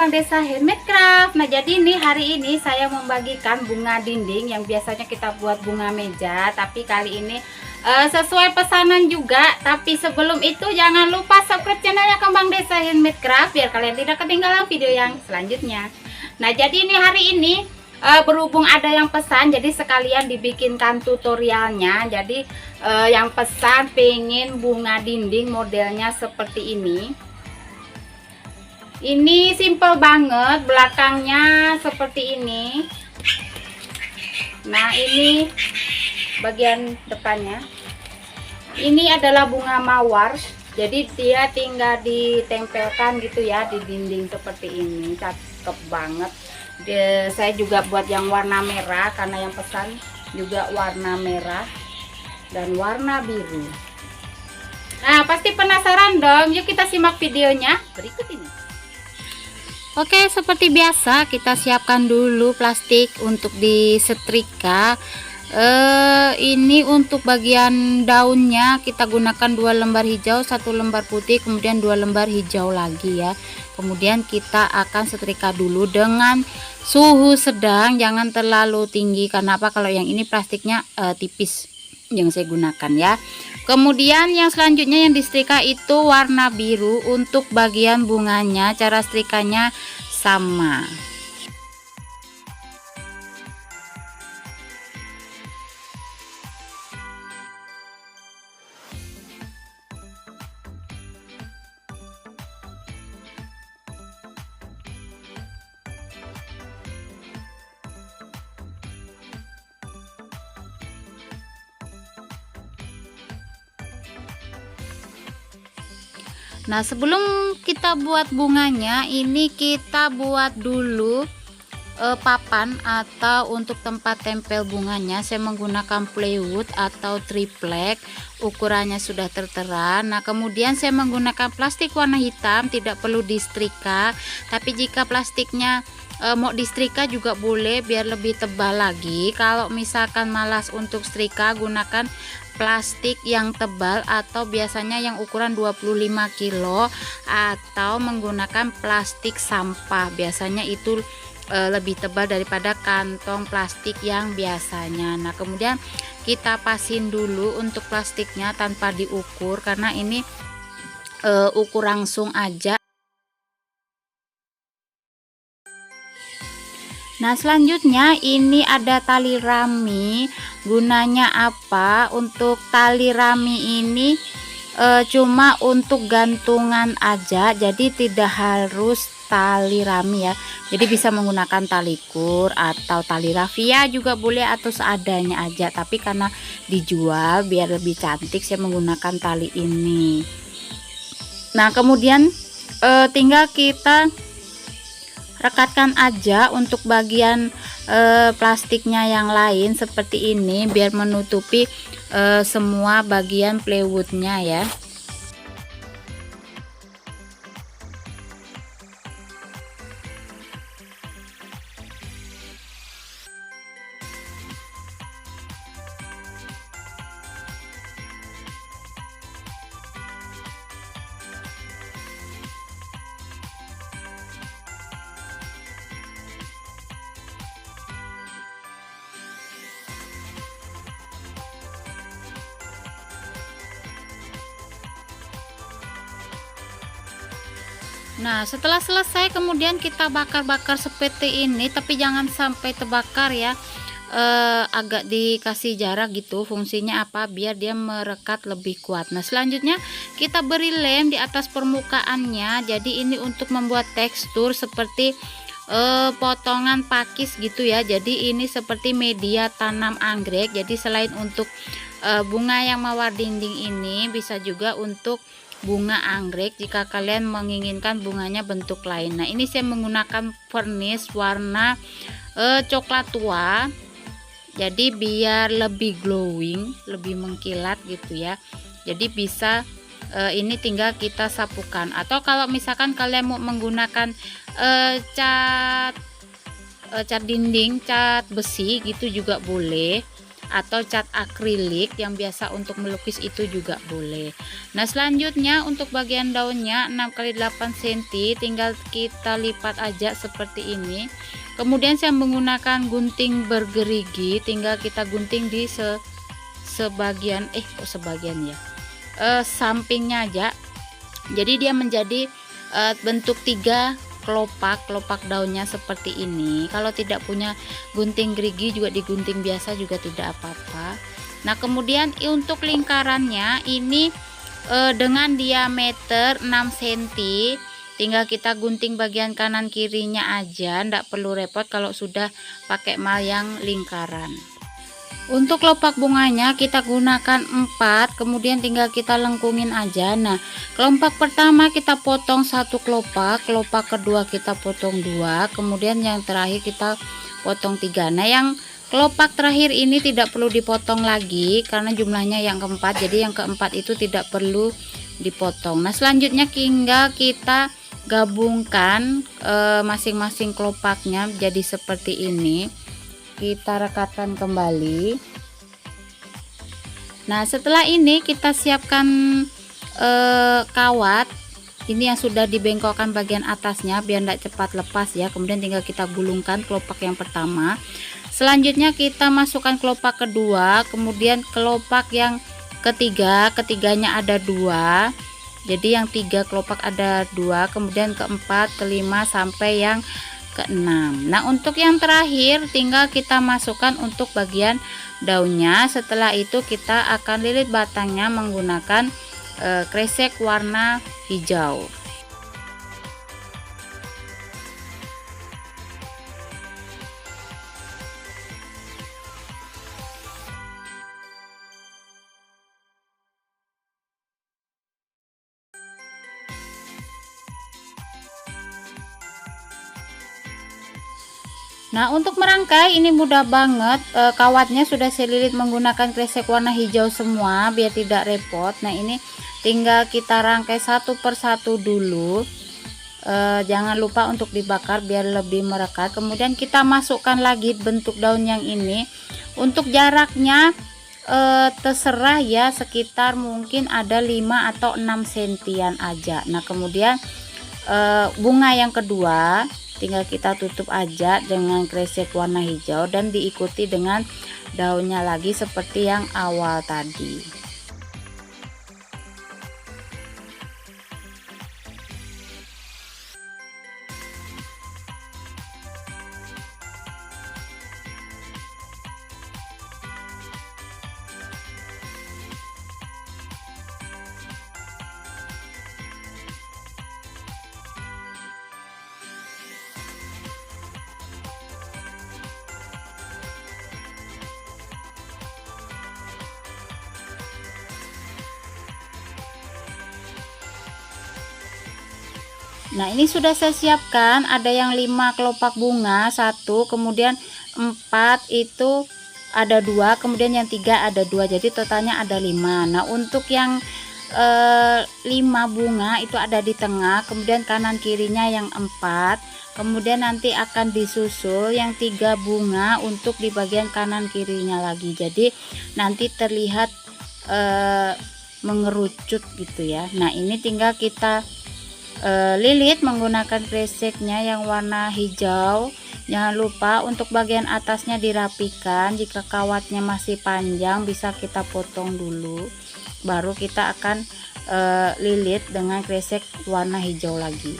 Kembang Desa Handmade Craft. Nah, jadi ini hari ini saya membagikan bunga dinding yang biasanya kita buat bunga meja, tapi kali ini sesuai pesanan juga. Tapi sebelum itu jangan lupa subscribe channelnya Kembang Desa Handmade Craft biar kalian tidak ketinggalan video yang selanjutnya. Nah, jadi ini hari ini berhubung ada yang pesan, jadi sekalian dibikinkan tutorialnya. Jadi yang pesan pengen bunga dinding modelnya seperti ini. Ini simple banget, belakangnya seperti ini. Nah, ini bagian depannya. Ini adalah bunga mawar, jadi dia tinggal ditempelkan gitu ya di dinding seperti ini. Cakep banget. Saya juga buat yang warna merah karena yang pesan juga warna merah dan warna biru. Nah, pasti penasaran dong. Yuk kita simak videonya berikut ini. Oke, seperti biasa kita siapkan dulu plastik untuk disetrika. Ini untuk bagian daunnya kita gunakan 2 lembar hijau, 1 lembar putih, kemudian 2 lembar hijau lagi ya. Kemudian kita akan setrika dulu dengan suhu sedang, jangan terlalu tinggi. Karena apa? Kalau yang ini plastiknya tipis yang saya gunakan ya. Kemudian yang selanjutnya yang disetrika itu warna biru. Untuk bagian bunganya cara setrikanya sama. Nah, sebelum kita buat bunganya, ini kita buat dulu papan atau untuk tempat tempel bunganya. Saya menggunakan plywood atau triplek, ukurannya sudah tertera. Nah, kemudian saya menggunakan plastik warna hitam, tidak perlu disetrika, tapi jika plastiknya mau disetrika juga boleh biar lebih tebal lagi. Kalau misalkan malas untuk setrika, gunakan plastik yang tebal atau biasanya yang ukuran 25 kilo atau menggunakan plastik sampah. Biasanya itu lebih tebal daripada kantong plastik yang biasanya. Nah, kemudian kita pasin dulu untuk plastiknya tanpa diukur karena ini ukur langsung aja. Nah, selanjutnya ini ada tali rami. Gunanya apa? Untuk tali rami ini cuma untuk gantungan aja, jadi tidak harus tali rami ya. Jadi bisa menggunakan tali kur atau tali rafia juga boleh atau seadanya aja. Tapi karena dijual biar lebih cantik, saya menggunakan tali ini. Nah, kemudian tinggal kita rekatkan aja untuk bagian plastiknya yang lain seperti ini biar menutupi semua bagian plywoodnya ya. Nah, setelah selesai kemudian kita bakar-bakar seperti ini, tapi jangan sampai terbakar ya. Agak dikasih jarak gitu. Fungsinya apa? Biar dia merekat lebih kuat. Nah, selanjutnya kita beri lem di atas permukaannya. Jadi ini untuk membuat tekstur seperti potongan pakis gitu ya. Jadi ini seperti media tanam anggrek. Jadi selain untuk bunga yang mawar dinding ini, bisa juga untuk bunga anggrek jika kalian menginginkan bunganya bentuk lain. Nah, ini saya menggunakan vernis warna coklat tua, jadi biar lebih glowing, lebih mengkilat gitu ya. Jadi bisa ini tinggal kita sapukan, atau kalau misalkan kalian mau menggunakan cat dinding, cat besi gitu juga boleh. atau cat akrilik yang biasa untuk melukis itu juga boleh. Nah, selanjutnya untuk bagian daunnya 6 x 8 cm tinggal kita lipat aja seperti ini. Kemudian saya menggunakan gunting bergerigi, tinggal kita gunting di sebagian sebagian ya, sampingnya aja. Jadi dia menjadi bentuk 3 kelopak daunnya seperti ini. Kalau tidak punya gunting gerigi juga digunting biasa juga tidak apa-apa. Nah, kemudian untuk lingkarannya ini dengan diameter 6 cm, tinggal kita gunting bagian kanan kirinya aja, ndak perlu repot kalau sudah pakai mayang lingkaran. Untuk kelopak bunganya kita gunakan 4, kemudian tinggal kita lengkungin aja. Nah, kelopak pertama kita potong 1 kelopak kedua kita potong 2, kemudian yang terakhir kita potong 3. Nah, yang kelopak terakhir ini tidak perlu dipotong lagi karena jumlahnya yang keempat, jadi yang keempat itu tidak perlu dipotong. Nah, selanjutnya tinggal kita gabungkan masing-masing kelopaknya jadi seperti ini. Kita rekatkan kembali. Nah, setelah ini kita siapkan kawat ini yang sudah dibengkokkan bagian atasnya biar tidak cepat lepas ya. Kemudian tinggal kita gulungkan kelopak yang pertama. Selanjutnya kita masukkan kelopak kedua, kemudian kelopak yang ketiganya ada 2. Jadi yang 3 kelopak ada 2, kemudian keempat, kelima sampai yang ke-6. Nah, untuk yang terakhir tinggal kita masukkan untuk bagian daunnya. Setelah itu kita akan lilit batangnya menggunakan kresek warna hijau. Nah, untuk merangkai ini mudah banget, kawatnya sudah saya lilit menggunakan kresek warna hijau semua biar tidak repot. Nah, ini tinggal kita rangkai satu persatu dulu, jangan lupa untuk dibakar biar lebih merekat. Kemudian kita masukkan lagi bentuk daun yang ini. Untuk jaraknya terserah ya, sekitar mungkin ada 5 atau 6 sentian aja. Nah, kemudian bunga yang kedua tinggal kita tutup aja dengan kresek warna hijau dan diikuti dengan daunnya lagi seperti yang awal tadi. Nah, ini sudah saya siapkan, ada yang 5 kelopak bunga 1, kemudian 4 itu ada 2, kemudian yang 3 ada 2, jadi totalnya ada 5. Nah, untuk yang 5 bunga itu ada di tengah, kemudian kanan kirinya yang 4, kemudian nanti akan disusul yang 3 bunga untuk di bagian kanan kirinya lagi, jadi nanti terlihat mengerucut gitu ya. Nah, ini tinggal kita lilit menggunakan kreseknya yang warna hijau. Jangan lupa untuk bagian atasnya dirapikan. Jika kawatnya masih panjang bisa kita potong dulu, baru kita akan lilit dengan kresek warna hijau lagi.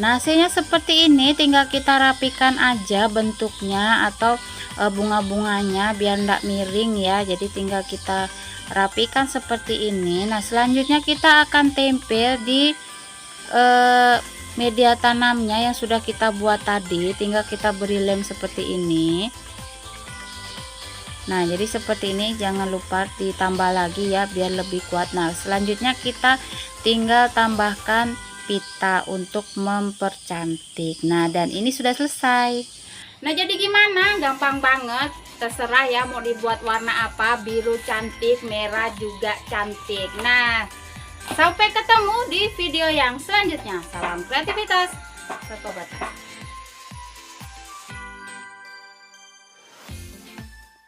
Nah, hasilnya seperti ini, tinggal kita rapikan aja bentuknya atau bunga-bunganya biar enggak miring ya. Jadi tinggal kita rapikan seperti ini. Nah, selanjutnya kita akan tempel di media tanamnya yang sudah kita buat tadi. Tinggal kita beri lem seperti ini. Nah, jadi seperti ini, jangan lupa ditambah lagi ya biar lebih kuat. Nah, selanjutnya kita tinggal tambahkan pita untuk mempercantik. Nah, dan ini sudah selesai. Nah, jadi gimana? Gampang banget, terserah ya mau dibuat warna apa, biru cantik, merah juga cantik. Nah, Sampai ketemu di video yang selanjutnya. Salam kreativitas tanpa batas.